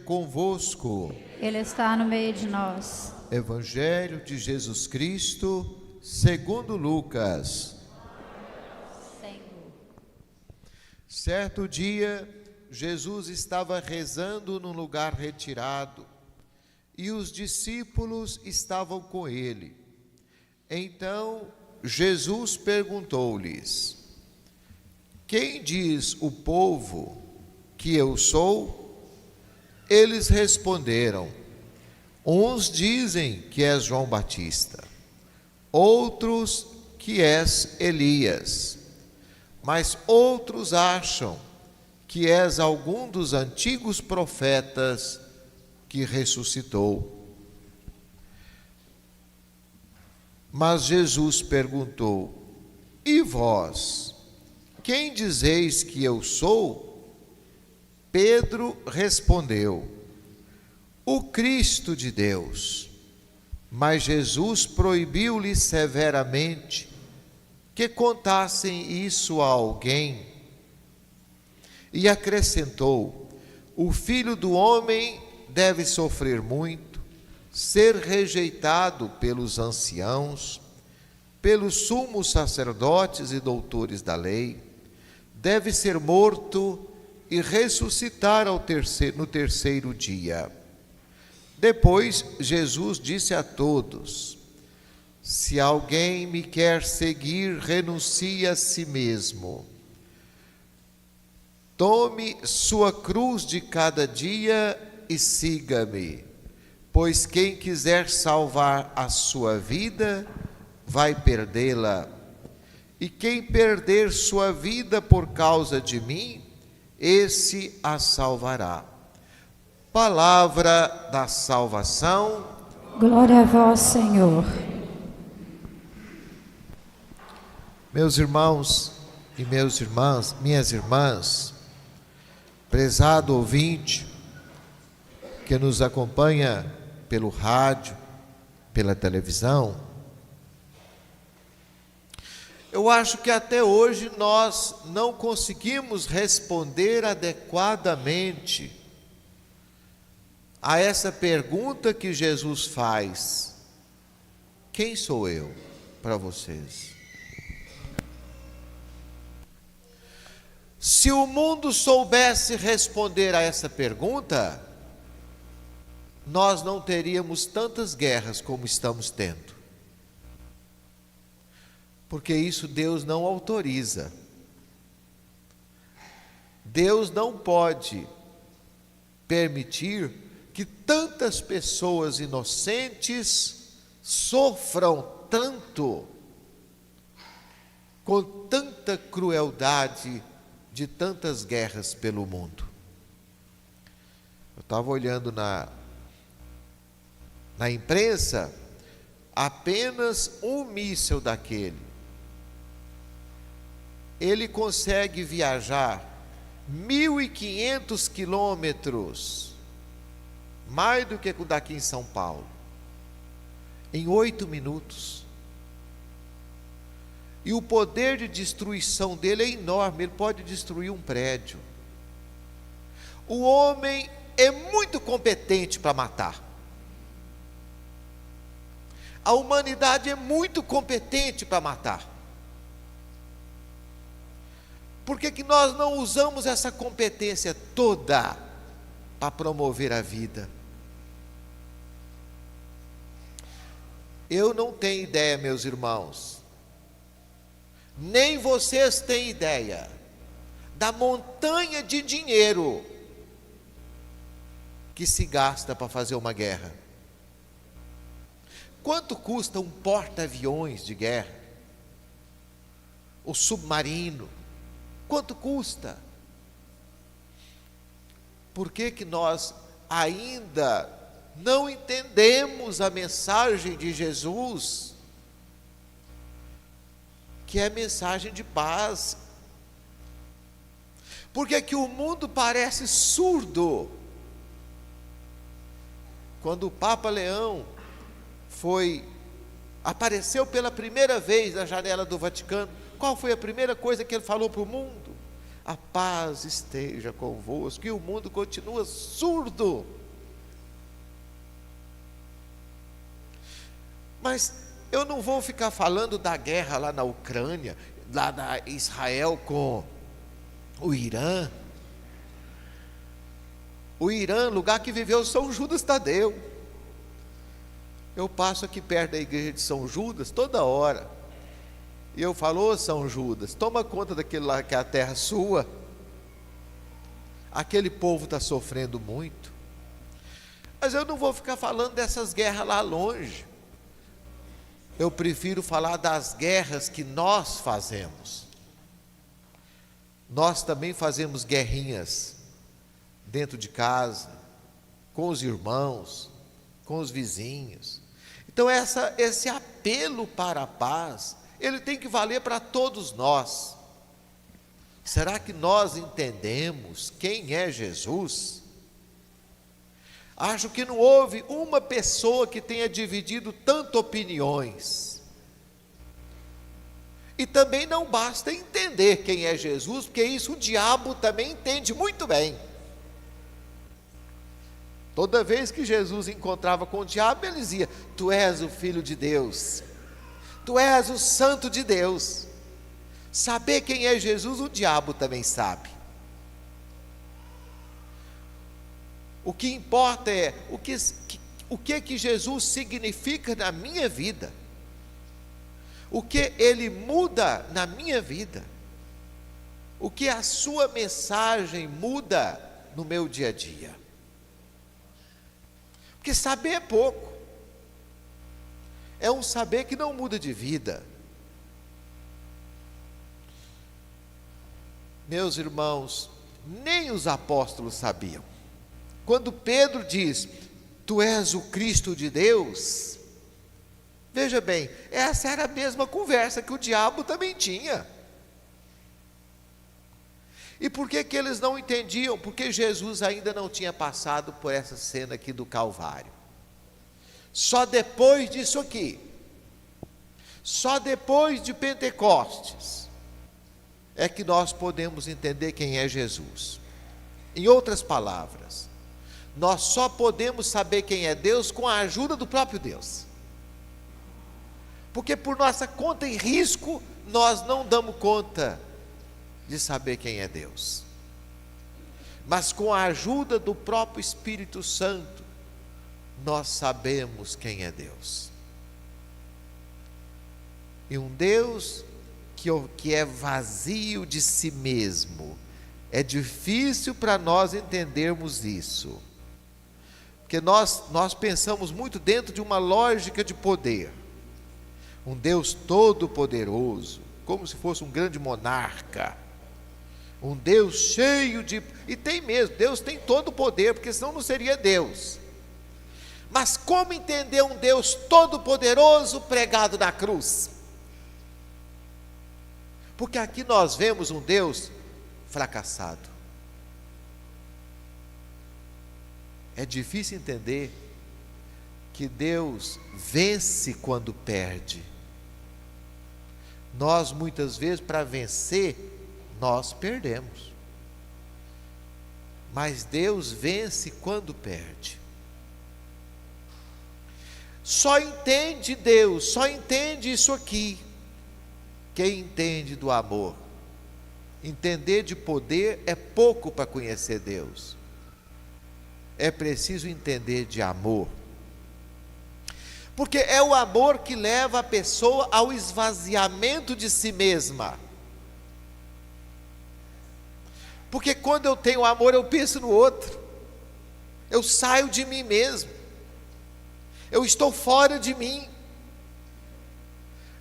convosco. Ele está no meio de nós. Evangelho de Jesus Cristo, segundo Lucas. Senhor. Certo dia, Jesus estava rezando num lugar retirado e os discípulos estavam com ele. Então, Jesus perguntou-lhes: quem diz o povo que eu sou? Eles responderam: uns dizem que és João Batista, outros que és Elias, mas outros acham que és algum dos antigos profetas que ressuscitou. Mas Jesus perguntou: e vós, quem dizeis que eu sou? Pedro respondeu: o Cristo de Deus. Mas Jesus proibiu-lhe severamente que contassem isso a alguém. E acrescentou: o Filho do Homem deve sofrer muito, ser rejeitado pelos anciãos, pelos sumos sacerdotes e doutores da lei, deve ser morto e ressuscitar no terceiro dia. Depois Jesus disse a todos: se alguém me quer seguir, renuncie a si mesmo. Tome sua cruz de cada dia e siga-me, pois quem quiser salvar a sua vida, vai perdê-la. E quem perder sua vida por causa de mim, esse a salvará. Palavra da salvação. Glória a vós, Senhor. Meus irmãos e minhas irmãs, prezado ouvinte que nos acompanha pelo rádio, pela televisão, eu acho que até hoje nós não conseguimos responder adequadamente a essa pergunta que Jesus faz: quem sou eu para vocês? Se o mundo soubesse responder a essa pergunta, nós não teríamos tantas guerras como estamos tendo. Porque isso Deus não autoriza. Deus não pode permitir que tantas pessoas inocentes sofram tanto, com tanta crueldade, de tantas guerras pelo mundo. Eu estava olhando na imprensa, apenas um míssil daquele, ele consegue viajar 1.500 quilômetros, mais do que o daqui em São Paulo, em 8 minutos. E o poder de destruição dele é enorme, ele pode destruir um prédio. O homem é muito competente para matar. A humanidade é muito competente para matar. Por que nós não usamos essa competência toda para promover a vida? Eu não tenho ideia, meus irmãos, nem vocês têm ideia da montanha de dinheiro que se gasta para fazer uma guerra. Quanto custa um porta-aviões de guerra? O submarino? Quanto custa? Por que nós ainda não entendemos a mensagem de Jesus, que é a mensagem de paz? Por que o mundo parece surdo? Quando o Papa Leão apareceu pela primeira vez na janela do Vaticano, qual foi a primeira coisa que ele falou para o mundo? A paz esteja convosco. E o mundo continua surdo. Mas eu não vou ficar falando da guerra lá na Ucrânia, lá da Israel com o Irã. O Irã, lugar que viveu São Judas Tadeu. Eu passo aqui perto da igreja de São Judas toda hora. E eu falo: ô São Judas, toma conta daquele lá que é a terra sua. Aquele povo está sofrendo muito. Mas eu não vou ficar falando dessas guerras lá longe. Eu prefiro falar das guerras que nós fazemos. Nós também fazemos guerrinhas dentro de casa, com os irmãos, com os vizinhos. Então esse apelo para a paz, ele tem que valer para todos nós. Será que nós entendemos quem é Jesus? Acho que não houve uma pessoa que tenha dividido tantas opiniões. E também não basta entender quem é Jesus, porque isso o diabo também entende muito bem. Toda vez que Jesus encontrava com o diabo, ele dizia: tu és o Filho de Deus, tu és o Santo de Deus. Saber quem é Jesus, o diabo também sabe. O que importa é o que Jesus significa na minha vida, o que ele muda na minha vida, o que a sua mensagem muda no meu dia a dia. Porque saber é pouco, é um saber que não muda de vida. Meus irmãos, nem os apóstolos sabiam. Quando Pedro diz: tu és o Cristo de Deus, veja bem, essa era a mesma conversa que o diabo também tinha. E por que eles não entendiam? Porque Jesus ainda não tinha passado por essa cena aqui do Calvário. Só depois disso aqui, só depois de Pentecostes, é que nós podemos entender quem é Jesus. Em outras palavras, nós só podemos saber quem é Deus com a ajuda do próprio Deus. Porque por nossa conta e risco, nós não damos conta de saber quem é Deus. Mas com a ajuda do próprio Espírito Santo, nós sabemos quem é Deus. E um Deus que é vazio de si mesmo. É difícil para nós entendermos isso. Porque nós pensamos muito dentro de uma lógica de poder. Um Deus todo-poderoso, como se fosse um grande monarca. Um Deus cheio de... E tem mesmo, Deus tem todo o poder, porque senão não seria Deus. Mas como entender um Deus todo-poderoso pregado na cruz? Porque aqui nós vemos um Deus fracassado. É difícil entender que Deus vence quando perde. Nós muitas vezes, para vencer, nós perdemos. Mas Deus vence quando perde. Só entende Deus, só entende isso aqui quem entende do amor. Entender de poder é pouco para conhecer Deus. É preciso entender de amor. Porque é o amor que leva a pessoa ao esvaziamento de si mesma. Porque quando eu tenho amor, eu penso no outro. Eu saio de mim mesmo. Eu estou fora de mim.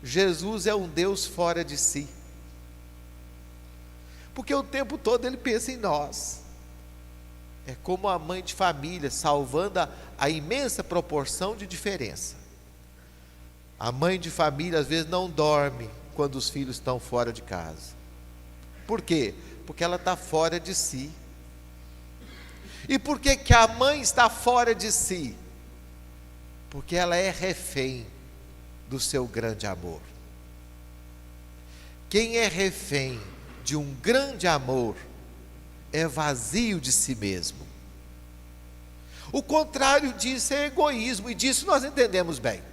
Jesus é um Deus fora de si. Porque o tempo todo ele pensa em nós. É como a mãe de família, salvando a imensa proporção de diferença. A mãe de família às vezes não dorme quando os filhos estão fora de casa. Por quê? Porque ela está fora de si. E por que que a mãe está fora de si? Porque ela é refém do seu grande amor. Quem é refém de um grande amor é vazio de si mesmo. O contrário disso é egoísmo, e disso nós entendemos bem.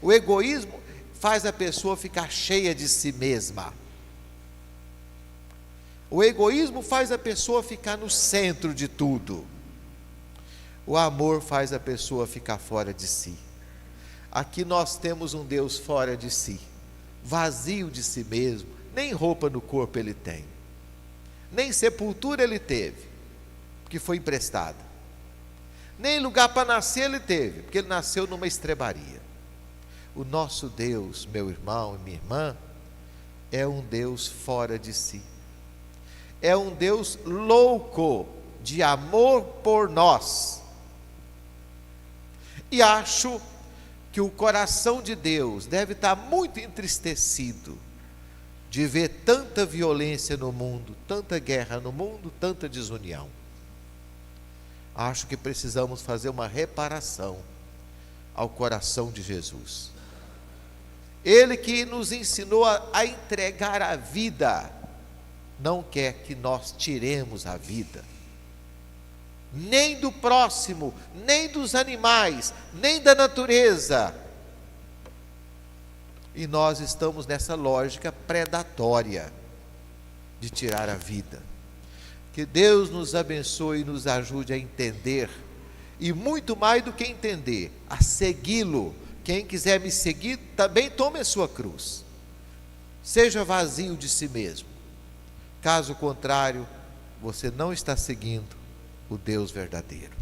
O egoísmo faz a pessoa ficar cheia de si mesma. O egoísmo faz a pessoa ficar no centro de tudo. O amor faz a pessoa ficar fora de si. Aqui nós temos um Deus fora de si, vazio de si mesmo, nem roupa no corpo ele tem, nem sepultura ele teve, porque foi emprestada, nem lugar para nascer ele teve, porque ele nasceu numa estrebaria. O nosso Deus, meu irmão e minha irmã, é um Deus fora de si, é um Deus louco de amor por nós. E acho que o coração de Deus deve estar muito entristecido de ver tanta violência no mundo, tanta guerra no mundo, tanta desunião. Acho que precisamos fazer uma reparação ao coração de Jesus. Ele que nos ensinou a entregar a vida, não quer que nós tiremos a vida, nem do próximo, nem dos animais, nem da natureza. E nós estamos nessa lógica predatória de tirar a vida. Que Deus nos abençoe e nos ajude a entender, e muito mais do que entender, a segui-lo. Quem quiser me seguir, também tome a sua cruz. Seja vazio de si mesmo. Caso contrário, você não está seguindo o Deus verdadeiro.